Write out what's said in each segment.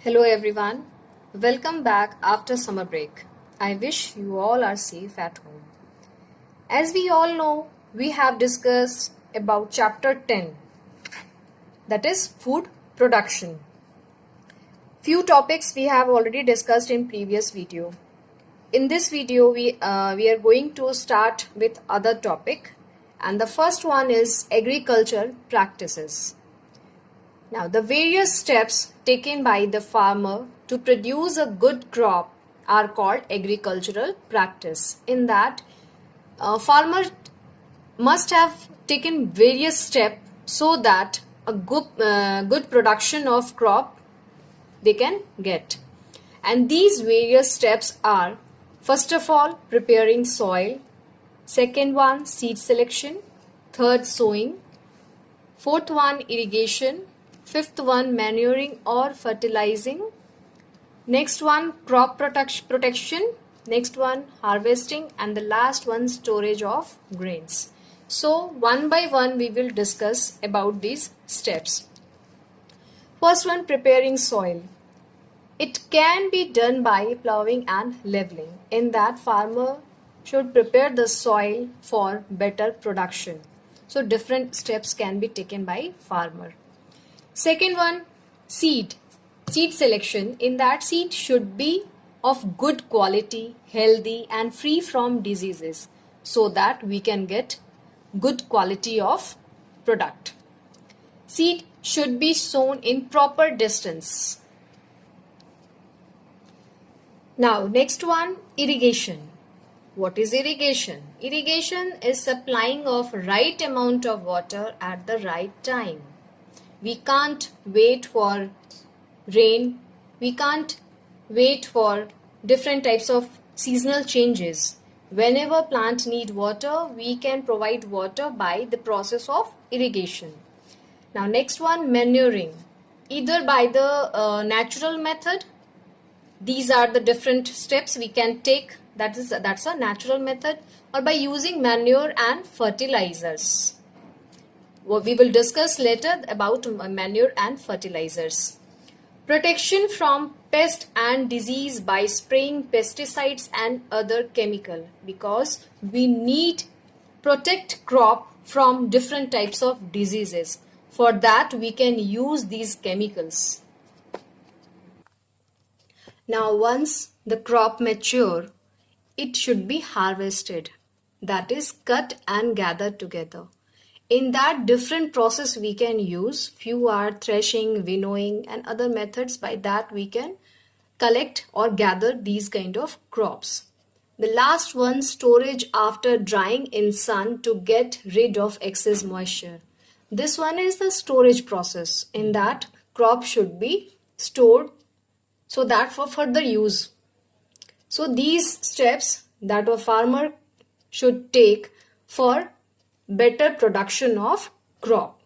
Hello everyone, welcome back after summer break. I wish you all are safe at home. As we all know, we have discussed about chapter 10, that is food production. Few topics we have already discussed in previous video. In this video we are going to start with other topic, and the first one is agriculture practices. Now, the various steps taken by the farmer to produce a good crop are called agricultural practice. In that, farmer must have taken various steps so that a good production of crop they can get. And these various steps are, first of all, preparing soil. Second one, seed selection. Third, sowing. Fourth one, irrigation. Fifth one, manuring or fertilizing. Next one, crop protection. Next one, harvesting. And the last one, storage of grains. So one by one we will discuss about these steps. First one, preparing soil. It can be done by plowing and leveling. In that, farmer should prepare the soil for better production. So different steps can be taken by farmer. Second one, seed selection. In that, seed should be of good quality, healthy and free from diseases so that we can get good quality of product. Seed should be sown in proper distance. Now, next one, irrigation. What is irrigation? Irrigation is supplying of right amount of water at the right time. We can't wait for rain. We can't wait for different types of seasonal changes. Whenever plant need water, we can provide water by the process of irrigation. Now next one, manuring. Either by the natural method. These are the different steps we can take. That's a natural method, or by using manure and fertilizers. We will discuss later about manure and fertilizers. Protection from pest and disease by spraying pesticides and other chemical, because we need protect crop from different types of diseases. For that we can use these chemicals. Now once the crop mature, it should be harvested. That is cut and gathered together. In that, different process we can use. Few are threshing, winnowing and other methods. By that we can collect or gather these kind of crops. The last one, storage after drying in sun to get rid of excess moisture. This one is the storage process. In that, crop should be stored so that for further use. So these steps that a farmer should take for better production of crop.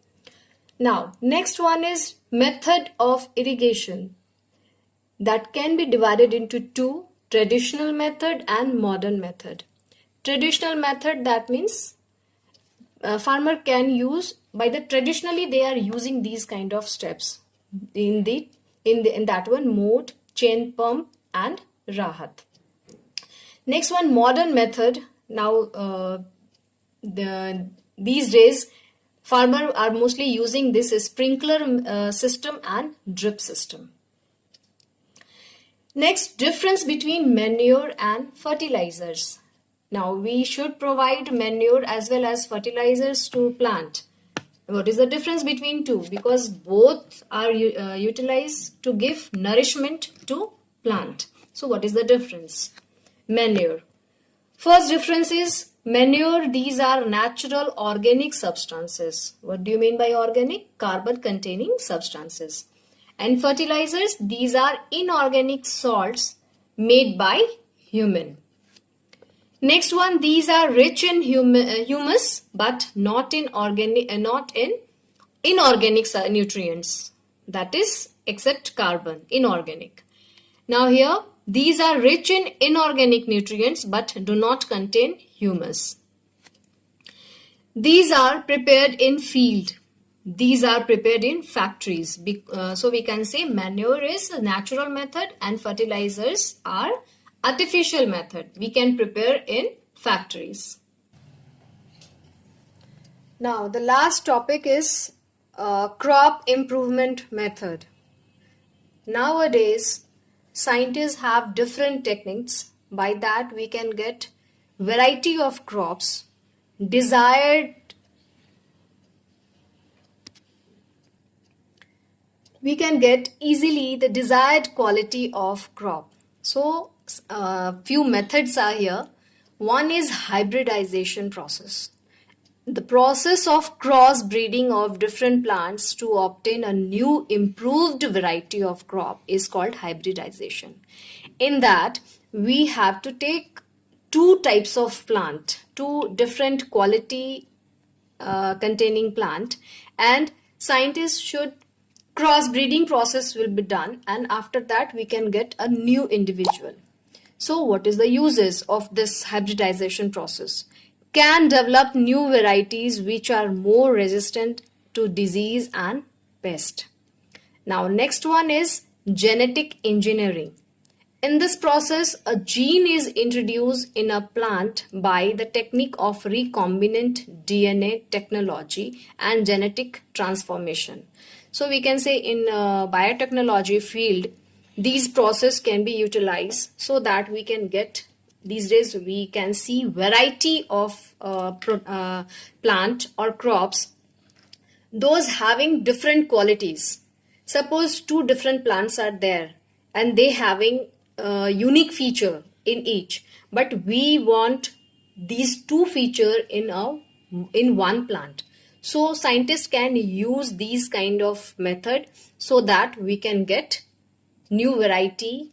Now next one is method of irrigation. That can be divided into two, traditional method and modern method. Traditional method, that means farmer can use, by the traditionally they are using these kind of steps in that one, mode, chain pump and rahat. Next one, modern method. Now these days farmers are mostly using this sprinkler system and drip system. Next, difference between manure and fertilizers. Now we should provide manure as well as fertilizers to plant. What is the difference between two? Because both are utilized to give nourishment to plant. So what is the difference? Manure. First difference is manure. These are natural organic substances. What do you mean by organic? Carbon containing substances. And fertilizers, these are inorganic salts made by human. Next one, these are rich in humus but not in inorganic nutrients. That is except carbon, inorganic. Now here, these are rich in inorganic nutrients but do not contain humus. These are prepared in field. these are prepared in factories. So we can say manure is a natural method and fertilizers are artificial method. We can prepare in factories. Now the last topic is crop improvement method. Nowadays, scientists have different techniques. By that, we can get variety of crops, desired. We can get easily the desired quality of crop. So, few methods are here. One is hybridization process. The process of cross-breeding of different plants to obtain a new improved variety of crop is called hybridization. In that, we have to take two types of plant, two different quality containing plant, and scientists should cross-breeding process will be done, and after that we can get a new individual. So what is the uses of this hybridization process? Can develop new varieties which are more resistant to disease and pest. Now next one is genetic engineering. In this process, a gene is introduced in a plant by the technique of recombinant DNA technology and genetic transformation. So we can say in biotechnology field, these process can be utilized so that we can get, these days we can see variety of plant or crops, those having different qualities. Suppose two different plants are there and they having a unique feature in each, but we want these two feature in one plant. So scientists can use these kind of method so that we can get new variety